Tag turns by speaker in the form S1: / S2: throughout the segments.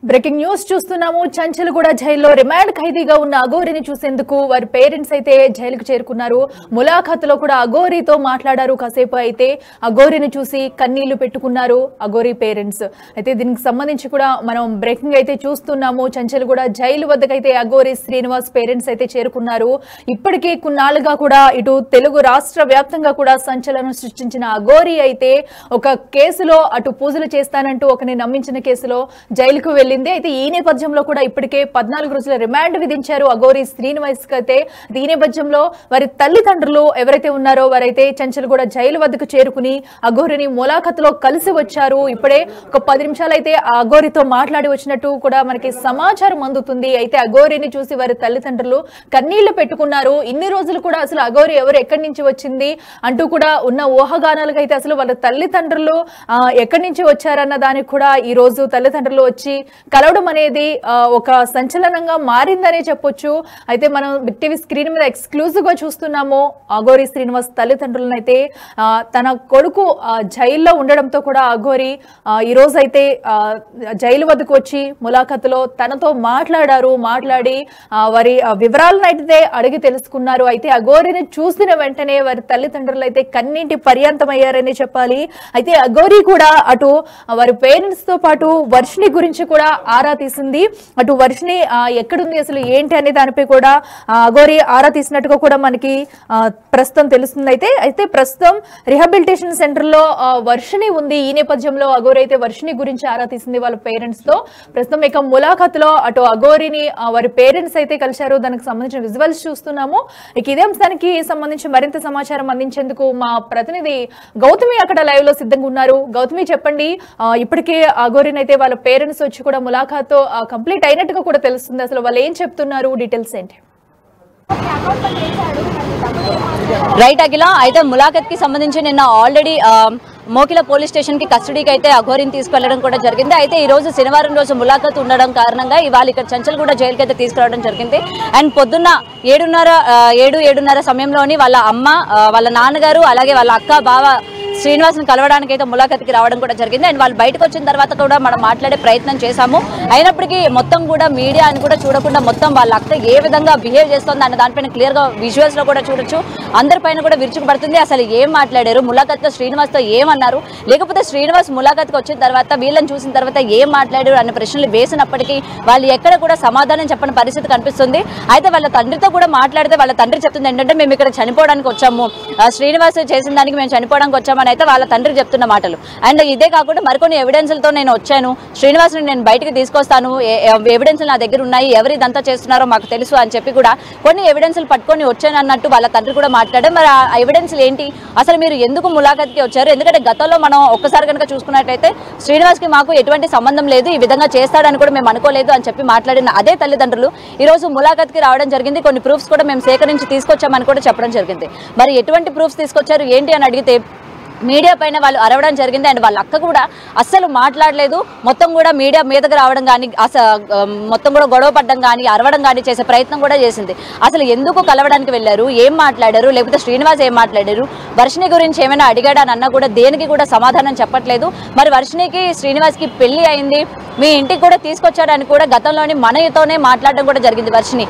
S1: Breaking news చూస్తున్నాము. చంచల్గూడ జైల్లో remand ఖైదీగా ఉన్న అఘోరిని చూసేందుకు వారి పేరెంట్స్ అయితే జైలుకు చేరుకున్నారు. ములాఖాతులో కూడా అఘోరితో మాట్లాడారు కాసేపు. అయితే అఘోరిని చూసి కన్నీళ్లు పెట్టుకున్నారు అఘోరి పేరెంట్స్. అయితే దీనికి సంబంధించి కూడా మనం బ్రేకింగ్ అయితే చూస్తున్నాము. చంచల్గూడ జైలు వద్దకైతే అఘోరి శ్రీనివాస్ పేరెంట్స్ అయితే చేరుకున్నారు. ఇప్పటికే కొన్నాళ్లుగా కూడా ఇటు తెలుగు రాష్ట్ర వ్యాప్తంగా కూడా సంచలనం సృష్టించిన అఘోరి అయితే ఒక కేసులో అటు పూజలు చేస్తానంటూ ఒకరిని నమ్మించిన కేసులో జైలుకు వెళ్ళింది. అయితే ఈ నేపథ్యంలో కూడా ఇప్పటికే 14 రోజుల రిమాండ్ విధించారు అఘోరి శ్రీనివాస్ కి. అయితే ఈ నేపథ్యంలో వారి తల్లిదండ్రులు ఎవరైతే ఉన్నారో వారైతే చంచల్గూడ జైలు వద్దకు చేరుకుని అఘోరిని ములాఖతులో కలిసి వచ్చారు. ఇప్పుడే ఒక 10 నిమిషాలు అయితే ఆ అఘోరితో మాట్లాడి వచ్చినట్టు కూడా మనకి సమాచారం అందుతుంది. అయితే అఘోరిని చూసి వారి తల్లిదండ్రులు కన్నీళ్లు పెట్టుకున్నారు. ఇన్ని రోజులు కూడా అసలు అఘోరి ఎవరు ఎక్కడి నుంచి వచ్చింది అంటూ కూడా ఉన్న ఊహాగానాలకు అయితే అసలు వాళ్ళ తల్లిదండ్రులు ఎక్కడి నుంచి వచ్చారన్న దానికి కూడా ఈ రోజు తల్లిదండ్రులు వచ్చి కలవడం అనేది ఒక సంచలనంగా మారిందనే చెప్పొచ్చు. అయితే మనం బిగ్ టీవీ స్క్రీన్ మీద ఎక్స్క్లూజివ్ గా చూస్తున్నాము. అఘోరి శ్రీనివాస్ తల్లిదండ్రులను అయితే తన కొడుకు జైల్లో ఉండడంతో కూడా అఘోరి ఈ రోజు అయితే జైలు వద్దకు వచ్చి ములాఖతులో తనతో మాట్లాడి వారి వివరాలను అయితే అడిగి తెలుసుకున్నారు. అయితే అఘోరిని చూసిన వెంటనే వారి తల్లిదండ్రులు అయితే కన్నీటి పర్యంతమయ్యారని చెప్పాలి. అయితే అఘోరి కూడా అటు వారి పేరెంట్స్ తో పాటు వర్షిని గురించి కూడా ఆరా తీసింది. అటు వర్షిని ఎక్కడుంది అసలు ఏంటి అనే దానిపై కూడా అఘోరి ఆరా తీసినట్టుగా కూడా మనకి ప్రస్తుతం తెలుస్తుంది. అయితే ప్రస్తుతం రిహాబిలిటేషన్ సెంటర్ లో వర్షిని ఉంది. ఈ నేపథ్యంలో అఘోరి అయితే వర్షిని గురించి ఆరా తీసింది వాళ్ళ పేరెంట్స్ తో. ప్రస్తుతం ఇక ములాఖతులో అటు అఘోరిని వారి పేరెంట్స్ అయితే కలిశారు. దానికి సంబంధించిన విజువల్స్ చూస్తున్నాము. ఇక ఇదే అంశానికి సంబంధించి మరింత సమాచారం అందించేందుకు మా ప్రతినిధి గౌతమి అక్కడ లైవ్ లో సిద్ధంగా ఉన్నారు. గౌతమి, చెప్పండి, ఇప్పటికే అఘోరిని అయితే వాళ్ళ పేరెంట్స్ వచ్చి కూడా ములాఖాతో కంప్లీట్ అయినట్టుగా కూడా తెలుస్తుంది. అసలు వాళ్ళు ఏం చెప్తున్నారు, డీటెయిల్స్ ఏంటి?
S2: రైట్ అఖిల, అయితే ములాఖత్ కి సంబంధించి నిన్న ఆల్రెడీ మోకిల పోలీస్ స్టేషన్ కి కస్టడీకి అయితే అఘోరిని తీసుకెళ్లడం కూడా జరిగింది. అయితే ఈ రోజు శనివారం రోజు ములాఖత్ ఉండడం కారణంగా ఇవాళ ఇక్కడ చంచల్గూడ జైలుకి అయితే తీసుకురావడం జరిగింది. అండ్ పొద్దున్న 7:30 సమయంలోని వాళ్ళ అమ్మ, వాళ్ళ నాన్నగారు, అలాగే వాళ్ళ అక్క, బావ శ్రీనివాస్ని కలవడానికి అయితే ములాఖత్కి రావడం కూడా జరిగింది. అండ్ వాళ్ళు బయటకు వచ్చిన తర్వాత కూడా మనం మాట్లాడే ప్రయత్నం చేశాము. అయినప్పటికీ మొత్తం కూడా మీడియా అని కూడా చూడకుండా మొత్తం వాళ్ళ అక్క ఏ విధంగా బిహేవ్ చేస్తుంది అన్న దానిపైన క్లియర్గా విజువల్స్లో కూడా చూడొచ్చు. అందరిపైన కూడా విరుచుకుపడుతుంది. అసలు ఏం మాట్లాడారు, ములాఖత్లో శ్రీనివాస్తో ఏమన్నారు, లేకపోతే శ్రీనివాస్ ములాఖత్కి వచ్చిన తర్వాత వీళ్ళని చూసిన తర్వాత ఏం మాట్లాడారు అన్న ప్రశ్నలు వేసినప్పటికీ వాళ్ళు ఎక్కడ కూడా సమాధానం చెప్పని పరిస్థితి కనిపిస్తుంది. అయితే వాళ్ళ తండ్రితో కూడా మాట్లాడితే వాళ్ళ తండ్రి చెప్తుంది ఏంటంటే, మేము ఇక్కడ చనిపోవడానికి వచ్చాము, శ్రీనివాస్ చేసిన దానికి మేము చనిపోవడానికి వచ్చామని అయితే వాళ్ళ తండ్రి చెప్తున్న మాటలు. అండ్ ఇదే కాకుండా మరికొన్ని ఎవిడెన్స్లతో నేను వచ్చాను, శ్రీనివాస్ని నేను బయటికి తీసుకొస్తాను, ఎవిడెన్స్లు నా దగ్గర ఉన్నాయి, ఎవరు ఇదంతా చేస్తున్నారో మాకు తెలుసు అని చెప్పి కూడా కొన్ని ఎవిడెన్స్లు పట్టుకొని వచ్చాను అన్నట్టు వాళ్ళ తండ్రి కూడా మాట్లాడారు. మరి ఆ ఎవిడెన్స్లు ఏంటి, అసలు మీరు ఎందుకు ములాఖత్కి వచ్చారు? ఎందుకంటే గతంలో మనం ఒక్కసారి కనుక చూసుకున్నట్టయితే శ్రీనివాస్కి మాకు ఎటువంటి సంబంధం లేదు, ఈ విధంగా చేస్తాడని కూడా మేము అనుకోలేదు అని చెప్పి మాట్లాడిన అదే తల్లిదండ్రులు ఈరోజు ములాఖత్కి రావడం జరిగింది. కొన్ని ప్రూఫ్స్ కూడా మేము సేకరించి తీసుకొచ్చామని కూడా చెప్పడం జరిగింది. మరి ఎటువంటి ప్రూఫ్స్ తీసుకొచ్చారు ఏంటి అని అడిగితే మీడియా పైన వాళ్ళు అరవడం జరిగింది. అండ్ వాళ్ళ అక్క కూడా అస్సలు మాట్లాడలేదు. మొత్తం కూడా మీడియా మీదకి రావడం కానీ మొత్తం కూడా గొడవ పడడం కానీ అరవడం కానీ చేసే ప్రయత్నం కూడా చేసింది. అసలు ఎందుకు కలవడానికి వెళ్ళారు, ఏం మాట్లాడారు, లేకపోతే శ్రీనివాస్ ఏం మాట్లాడారు, వర్షిని గురించి ఏమైనా అడిగాడా అని అన్నా కూడా దేనికి కూడా సమాధానం చెప్పట్లేదు. మరి వర్షినికి శ్రీనివాస్కి పెళ్లి అయింది, మీ ఇంటికి కూడా తీసుకొచ్చాడని కూడా గతంలోని మనతోనే మాట్లాడడం కూడా జరిగింది. వర్షిని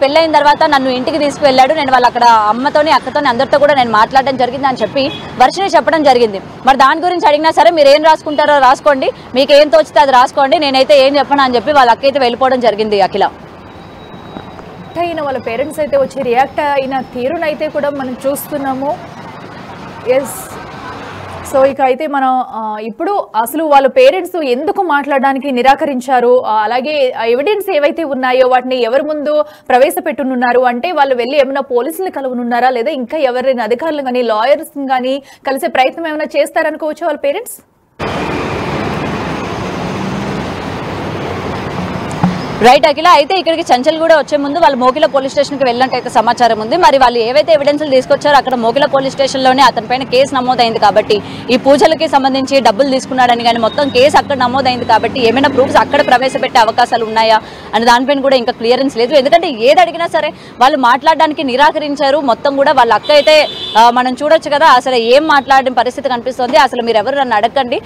S2: పెళ్ళైన తర్వాత నన్ను ఇంటికి తీసుకువెళ్ళాడు, నేను వాళ్ళ అక్కడ అమ్మతోని అక్కతోని అందరితో కూడా నేను మాట్లాడడం జరిగింది అని చెప్పి వర్షిని చెప్పడం జరిగింది. మరి దాని గురించి అడిగినా సరే మీరు ఏం రాసుకుంటారో రాసుకోండి, మీకు ఏం తోచితే అది రాసుకోండి, నేనైతే ఏం చెప్పను అని చెప్పి వాళ్ళ అక్క అయితే వెళ్ళిపోవడం జరిగింది. అఖిల,
S1: వాళ్ళ పేరెంట్స్ అయితే వచ్చి రియాక్ట్ అయిన తీరునైతే కూడా మనం చూస్తున్నాము. ఎస్, సో ఇక అయితే మనం ఇప్పుడు అసలు వాళ్ళ పేరెంట్స్ ఎందుకు మాట్లాడడానికి నిరాకరించారు, అలాగే ఎవిడెన్స్ ఏవైతే ఉన్నాయో వాటిని ఎవరి ముందు ప్రవేశపెట్టునున్నారు, అంటే వాళ్ళు వెళ్ళి ఏమైనా పోలీసులు కలవనున్నారా, లేదా ఇంకా ఎవరైనా అధికారులు కానీ లాయర్స్ కానీ కలిసే ప్రయత్నం ఏమైనా చేస్తారనుకోవచ్చు వాళ్ళ పేరెంట్స్?
S2: రైట్ అఖిల, అయితే ఇక్కడికి చంచల్ కూడా వచ్చే ముందు వాళ్ళు మోకిల పోలీస్ స్టేషన్కి వెళ్ళినట్టయితే సమాచారం ఉంది. మరి వాళ్ళు ఏవైతే ఎవిడెన్స్లు తీసుకొచ్చారో అక్కడ మోకిల పోలీస్ స్టేషన్లోనే అతని పైన కేసు నమోదైంది కాబట్టి ఈ పూజలకి సంబంధించి డబ్బులు తీసుకున్నాడని కానీ మొత్తం కేసు అక్కడ నమోదైంది కాబట్టి ఏమైనా ప్రూఫ్స్ అక్కడ ప్రవేశపెట్టే అవకాశాలు ఉన్నాయా అని దానిపైన కూడా ఇంకా క్లియరెన్స్ లేదు. ఎందుకంటే ఏది అడిగినా సరే వాళ్ళు మాట్లాడడానికి నిరాకరించారు. మొత్తం కూడా వాళ్ళ అక్క అయితే మనం చూడొచ్చు కదా, అసలు ఏం మాట్లాడిన పరిస్థితి కనిపిస్తుంది. అసలు మీరు ఎవరు నన్ను అడగండి,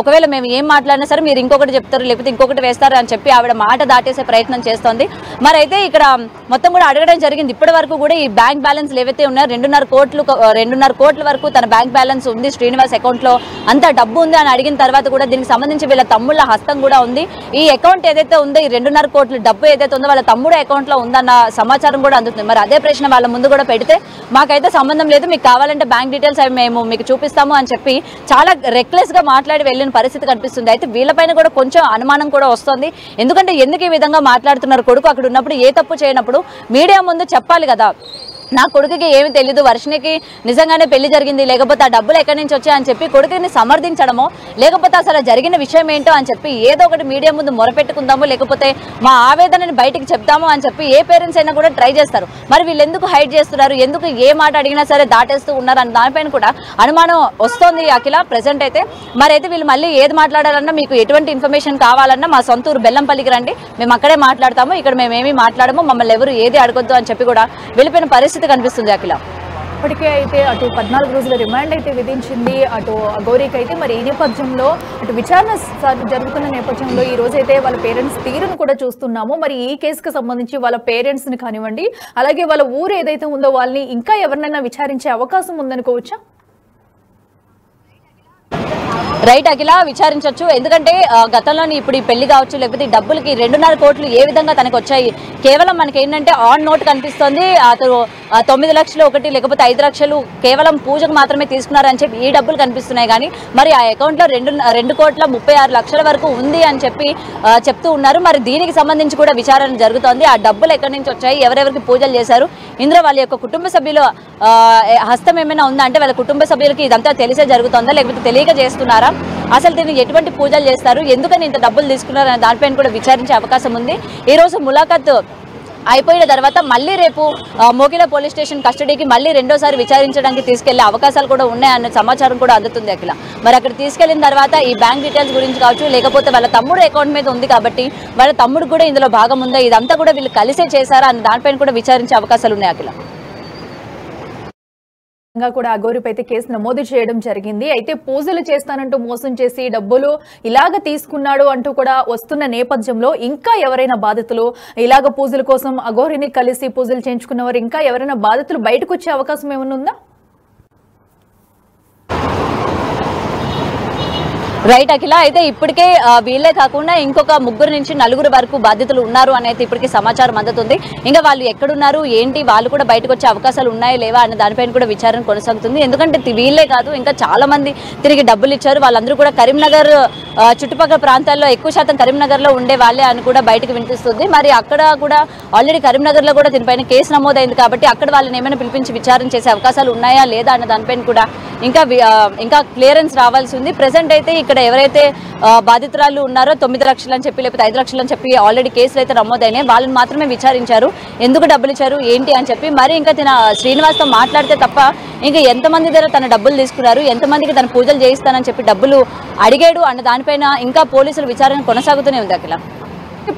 S2: ఒకవేళ మేము ఏం మాట్లాడినా సరే మీరు ఇంకొకటి చెప్తారు లేకపోతే ఇంకొకటి వేస్తారు అని చెప్పి ఆవిడ మాట దాటేసే ప్రయత్నం చేస్తోంది. మరి అయితే ఇక్కడ మొత్తం కూడా అడగడం జరిగింది. ఇప్పటి వరకు కూడా ఈ బ్యాంక్ బ్యాలెన్స్ ఏవైతే ఉన్నాయో 2.5 కోట్ల వరకు తన బ్యాంక్ బ్యాలెన్స్ ఉంది, శ్రీనివాస్ అకౌంట్ లో అంత డబ్బు ఉంది అని అడిగిన తర్వాత కూడా దీనికి సంబంధించి వీళ్ళ తమ్ముళ్ళ హస్తం కూడా ఉంది. ఈ అకౌంట్ ఏదైతే ఉందో ఈ 2.5 కోట్ల డబ్బు ఏదైతే ఉందో వాళ్ళ తమ్ముడు అకౌంట్ లో ఉందన్న సమాచారం కూడా అందుతుంది. మరి అదే ప్రశ్న వాళ్ళ ముందు కూడా పెడితే మాకైతే సంబంధం లేదు, మీకు కావాలంటే బ్యాంక్ డీటెయిల్స్ అవి మేము మీకు చూపిస్తాము అని చెప్పి చాలా రెక్లెస్ గా మాట్లాడి వెళ్ళిన పరిస్థితి కనిపిస్తుంది. అయితే వీళ్ళపైన కూడా కొంచెం అనుమానం కూడా వస్తుంది. ఎందుకంటే ఎందుకు ఈ విధంగా మాట్లాడుతున్నారు, కొడుకు అక్కడ ఉన్నప్పుడు ఏ తప్పు చేయనప్పుడు మీడియా ముందు చెప్పాలి కదా, నా కొడుకుకి ఏమి తెలీదు, వర్షినికి నిజంగానే పెళ్లి జరిగింది లేకపోతే ఆ డబ్బులు ఎక్కడి నుంచి వచ్చాయని చెప్పి కొడుకుని సమర్థించడమో లేకపోతే అసలు జరిగిన విషయం ఏంటో అని చెప్పి ఏదో ఒకటి మీడియా ముందు మొరపెట్టుకుందాము లేకపోతే మా ఆవేదనని బయటికి చెప్తాము అని చెప్పి ఏ పేరెంట్స్ అయినా కూడా ట్రై చేస్తారు. మరి వీళ్ళు ఎందుకు హైడ్ చేస్తున్నారు, ఎందుకు ఏ మాట అడిగినా సరే దాటేస్తూ ఉన్నారు అని దానిపైన కూడా అనుమానం వస్తోంది అఖిల ప్రెసెంట్ అయితే. మరి అయితే వీళ్ళు మళ్ళీ ఏది మాట్లాడాలన్నా మీకు ఎటువంటి ఇన్ఫర్మేషన్ కావాలన్నా మా సొంతూరు బెల్లంపల్లికి రండి, మేము అక్కడే మాట్లాడతాము, ఇక్కడ మేమేమి మాట్లాడము, మమ్మల్ని ఎవరు ఏది అడగొద్దు అని చెప్పి కూడా వెళ్ళిపోయిన పరిస్థితి కనిపిస్తుంది అఖిల.
S1: ఇప్పటికే అయితే అటు 14 రోజుల రిమాండ్ అయితే విధించింది అటు అఘోరికి అయితే. మరి ఈ నేపథ్యంలో అటు విచారణ జరుగుతున్న నేపథ్యంలో ఈ రోజు అయితే వాళ్ళ పేరెంట్స్ తీరును కూడా చూస్తున్నాము. మరి ఈ కేసుకు సంబంధించి వాళ్ళ పేరెంట్స్ ని కానివ్వండి అలాగే వాళ్ళ ఊరు ఏదైతే ఉందో వాళ్ళని ఇంకా ఎవరినైనా విచారించే అవకాశం ఉందనుకోవచ్చా?
S2: రైట్ అఖిల, విచారించవచ్చు. ఎందుకంటే గతంలోని ఇప్పుడు ఈ పెళ్లి కావచ్చు లేకపోతే ఈ డబ్బులకి 2.5 కోట్లు ఏ విధంగా తనకు వచ్చాయి, కేవలం మనకి ఏంటంటే ఆన్ నోట్ కనిపిస్తుంది. అతను 9 లక్షలు ఒకటి లేకపోతే 5 లక్షలు కేవలం పూజకు మాత్రమే తీసుకున్నారని చెప్పి ఈ డబ్బులు కనిపిస్తున్నాయి. కానీ మరి ఆ అకౌంట్లో 2,36,00,000 వరకు ఉంది అని చెప్పి చెప్తూ ఉన్నారు. మరి దీనికి సంబంధించి కూడా విచారణ జరుగుతోంది. ఆ డబ్బులు ఎక్కడి నుంచి వచ్చాయి, ఎవరెవరికి పూజలు చేశారు, ఇందులో వాళ్ళ యొక్క కుటుంబ సభ్యులు హస్తం ఏమైనా ఉందా, అంటే వాళ్ళ కుటుంబ సభ్యులకి ఇదంతా తెలిసే జరుగుతుందా లేకపోతే తెలియక చేస్తున్నారా, అసలు దీన్ని ఎటువంటి పూజలు చేస్తారు, ఎందుకని ఇంత డబ్బులు తీసుకున్నారు అనే దానిపైన కూడా విచారించే అవకాశం ఉంది. ఈ రోజు ములాఖాత్ అయిపోయిన తర్వాత మళ్ళీ రేపు మోకిల పోలీస్ స్టేషన్ కస్టడీకి మళ్ళీ రెండోసారి విచారించడానికి తీసుకెళ్లే అవకాశాలు కూడా ఉన్నాయన్న సమాచారం కూడా అందుతుంది అఖిల. మరి అక్కడ తీసుకెళ్లిన తర్వాత ఈ బ్యాంక్ డీటెయిల్స్ గురించి కావచ్చు లేకపోతే వాళ్ళ తమ్ముడు అకౌంట్ మీద ఉంది కాబట్టి వాళ్ళ తమ్ముడు కూడా ఇందులో భాగం ఉందా, ఇదంతా కూడా వీళ్ళు కలిసే చేశారా అన్న దానిపైన కూడా విచారించే అవకాశాలు ఉన్నాయి అఖిల.
S1: కూడా అఘోరిపై అయితే కేసు నమోదు చేయడం జరిగింది. అయితే పూజలు చేస్తానంటూ మోసం చేసి డబ్బులు ఇలాగ తీసుకున్నాడు అంటూ కూడా వస్తున్న నేపథ్యంలో ఇంకా ఎవరైనా బాధితులు ఇలాగ పూజల కోసం అఘోరిని కలిసి పూజలు చేయించుకున్నవారు ఇంకా ఎవరైనా బాధితులు బయటకు వచ్చే అవకాశం ఏమైనా ఉందా?
S2: రైట్ అఖిల, అయితే ఇప్పటికే వీళ్ళే కాకుండా ఇంకొక 3 నుంచి 4 వరకు బాధితులు ఉన్నారు అని అయితే ఇప్పటికే సమాచారం అందుతుంది. ఇంకా వాళ్ళు ఎక్కడున్నారు ఏంటి, వాళ్ళు కూడా బయటకు వచ్చే అవకాశాలు ఉన్నాయా లేవా అనే దానిపైన కూడా విచారణ కొనసాగుతుంది. ఎందుకంటే వీళ్ళే కాదు ఇంకా చాలా మంది తిరిగి డబ్బులు ఇచ్చారు, వాళ్ళందరూ కూడా కరీంనగర్ చుట్టుపక్కల ప్రాంతాల్లో ఎక్కువ శాతం కరీంనగర్లో ఉండే వాళ్ళే అని కూడా బయటకు వినిపిస్తుంది. మరి అక్కడ కూడా ఆల్రెడీ కరీంనగర్లో కూడా దీనిపైన కేసు నమోదైంది కాబట్టి అక్కడ వాళ్ళని ఏమైనా పిలిపించి విచారణ చేసే అవకాశాలు ఉన్నాయా లేదా అన్న దానిపైన కూడా ఇంకా క్లియరెన్స్ రావాల్సి ఉంది. ప్రెసెంట్ అయితే ఇక్కడ ఎవరైతే బాధితురాలు ఉన్నారో 9 లక్షలు అని చెప్పి లేకపోతే 5 లక్షలు అని చెప్పి ఆల్రెడీ కేసులు అయితే నమోదైనాయి, వాళ్ళని మాత్రమే విచారించారు ఎందుకు డబ్బులు ఇచ్చారు ఏంటి అని చెప్పి. మరి ఇంకా శ్రీనివాస్తో మాట్లాడితే తప్ప ఇంకా ఎంతమంది దగ్గర తన డబ్బులు తీసుకున్నారు, ఎంతమందికి తన పూజలు చేయిస్తానని చెప్పి డబ్బులు అడిగాడు అన్న దానిపైన ఇంకా పోలీసులు విచారణ కొనసాగుతూనే ఉంది అఖిల.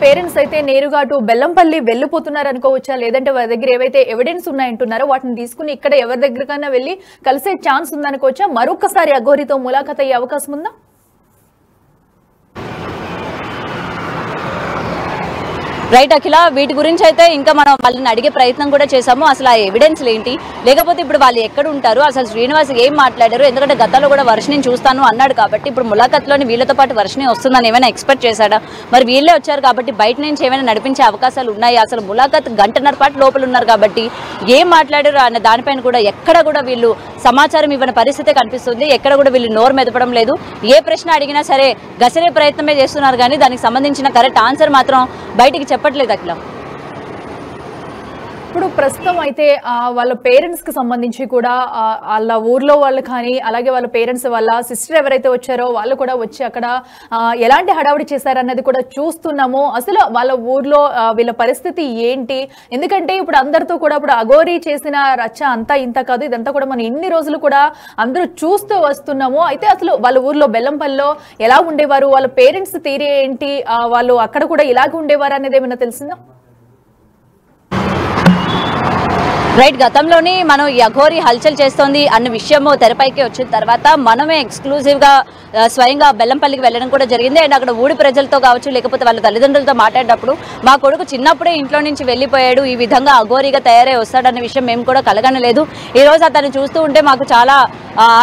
S1: పేరెంట్స్ అయితే నేరుగా అటు బెల్లంపల్లి వెళ్ళిపోతున్నారు అనుకోవచ్చా, లేదంటే వారి దగ్గర ఏవైతే ఎవిడెన్స్ ఉన్నాయంటున్నారో వాటిని తీసుకుని ఇక్కడ ఎవరి దగ్గరకైనా వెళ్ళి కలిసే ఛాన్స్ ఉందనుకోవచ్చా? మరొకసారి అఘోరితో ములాఖాత్ అయ్యే అవకాశం ఉందా?
S2: రైట్ అఖిల, వీటి గురించి అయితే ఇంకా మనం వాళ్ళని అడిగే ప్రయత్నం కూడా చేశాము. అసలు ఆ ఎవిడెన్స్లు ఏంటి, లేకపోతే ఇప్పుడు వాళ్ళు ఎక్కడ ఉంటారు, అసలు శ్రీనివాస్ ఏం మాట్లాడారు, ఎందుకంటే గతంలో కూడా వర్షిని చూస్తాను అన్నాడు కాబట్టి ఇప్పుడు ములాఖాత్లోని వీళ్ళతో పాటు వర్షిని వస్తుందని ఏమైనా ఎక్స్పెక్ట్ చేశాడా? మరి వీళ్ళే వచ్చారు కాబట్టి బయట నుంచి ఏమైనా నడిపించే అవకాశాలు ఉన్నాయి? అసలు ములాఖాత్ 1.5 గంట పాటు లోపల ఉన్నారు కాబట్టి ఏం మాట్లాడారు అనే దానిపైన కూడా ఎక్కడ కూడా వీళ్ళు సమాచారం ఇవ్వని పరిస్థితి కనిపిస్తుంది. ఎక్కడ కూడా వీళ్ళు నోరు మెదపడం లేదు. ఏ ప్రశ్న అడిగినా సరే గసరే ప్రయత్నమే చేస్తున్నారు కానీ దానికి సంబంధించిన కరెక్ట్ ఆన్సర్ మాత్రం బయటికి చెప్పట్లేదు అఖిల.
S1: ఇప్పుడు ప్రస్తుతం అయితే వాళ్ళ పేరెంట్స్ కి సంబంధించి కూడా వాళ్ళ ఊర్లో వాళ్ళు కానీ అలాగే వాళ్ళ పేరెంట్స్ వాళ్ళ సిస్టర్ ఎవరైతే వచ్చారో వాళ్ళు కూడా వచ్చి అక్కడ ఎలాంటి హడావుడి చేశారన్నది కూడా చూస్తున్నాము. అసలు వాళ్ళ ఊర్లో వీళ్ళ పరిస్థితి ఏంటి? ఎందుకంటే ఇప్పుడు అందరితో కూడా ఇప్పుడు అఘోరి చేసిన రచ్చ అంతా ఇంత కాదు, ఇదంతా కూడా మనం ఇన్ని రోజులు కూడా అందరూ చూస్తూ వస్తున్నాము. అయితే అసలు వాళ్ళ ఊర్లో బెల్లంపల్లిలో ఎలా ఉండేవారు, వాళ్ళ పేరెంట్స్ తీరే ఏంటి, వాళ్ళు అక్కడ కూడా ఇలాగే ఉండేవారు అనేది ఏమైనా తెలిసిందా?
S2: రైట్, గతంలోని మనం ఈ అఘోరి హల్చల్ చేస్తోంది అన్న విషయము తెరపైకి వచ్చిన తర్వాత మనమే ఎక్స్క్లూజివ్ గా స్వయంగా బెల్లంపల్లికి వెళ్ళడం కూడా జరిగింది. అండ్ అక్కడ ఊడి ప్రజలతో కావచ్చు లేకపోతే వాళ్ళ తల్లిదండ్రులతో మాట్లాడినప్పుడు మా కొడుకు చిన్నప్పుడే ఇంట్లో నుంచి వెళ్ళిపోయాడు, ఈ విధంగా అఘోరిగా తయారై వస్తాడన్న విషయం మేము కూడా కలగనలేదు. ఈ రోజు అతను చూస్తూ ఉంటే మాకు చాలా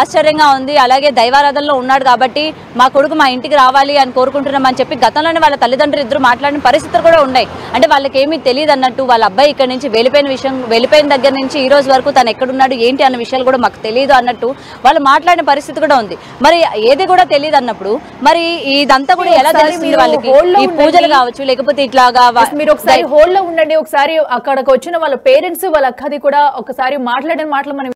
S2: ఆశ్చర్యంగా ఉంది. అలాగే దైవారాధనలో ఉన్నాడు కాబట్టి మా కొడుకు మా ఇంటికి రావాలి అని కోరుకుంటున్నామని చెప్పి గతంలోనే వాళ్ళ తల్లిదండ్రులు ఇద్దరు మాట్లాడిన పరిస్థితులు కూడా ఉన్నాయి. అంటే వాళ్ళకి ఏమీ తెలియదు అన్నట్టు, వాళ్ళ అబ్బాయి ఇక్కడ నుంచి వెళ్ళిపోయిన దగ్గర నుంచి ఈ రోజు వరకు తను ఎక్కడున్నాడు ఏంటి అన్న విషయాలు కూడా మాకు తెలియదు అన్నట్టు వాళ్ళు మాట్లాడిన పరిస్థితి కూడా ఉంది. మరి ఏది కూడా తెలియదు అన్నప్పుడు మరి ఇదంతా కూడా ఎలా తెలుస్తుంది వాళ్ళకి? ఈ పూజలు కావచ్చు లేకపోతే ఇట్లాగా
S1: మీరు ఒకసారి హోల్డ్ లో ఉండండి, ఒకసారి అక్కడికి వచ్చిన వాళ్ళ పేరెంట్స్ వాళ్ళ అక్కది కూడా ఒకసారి మాట్లాడిన మాటలు మనం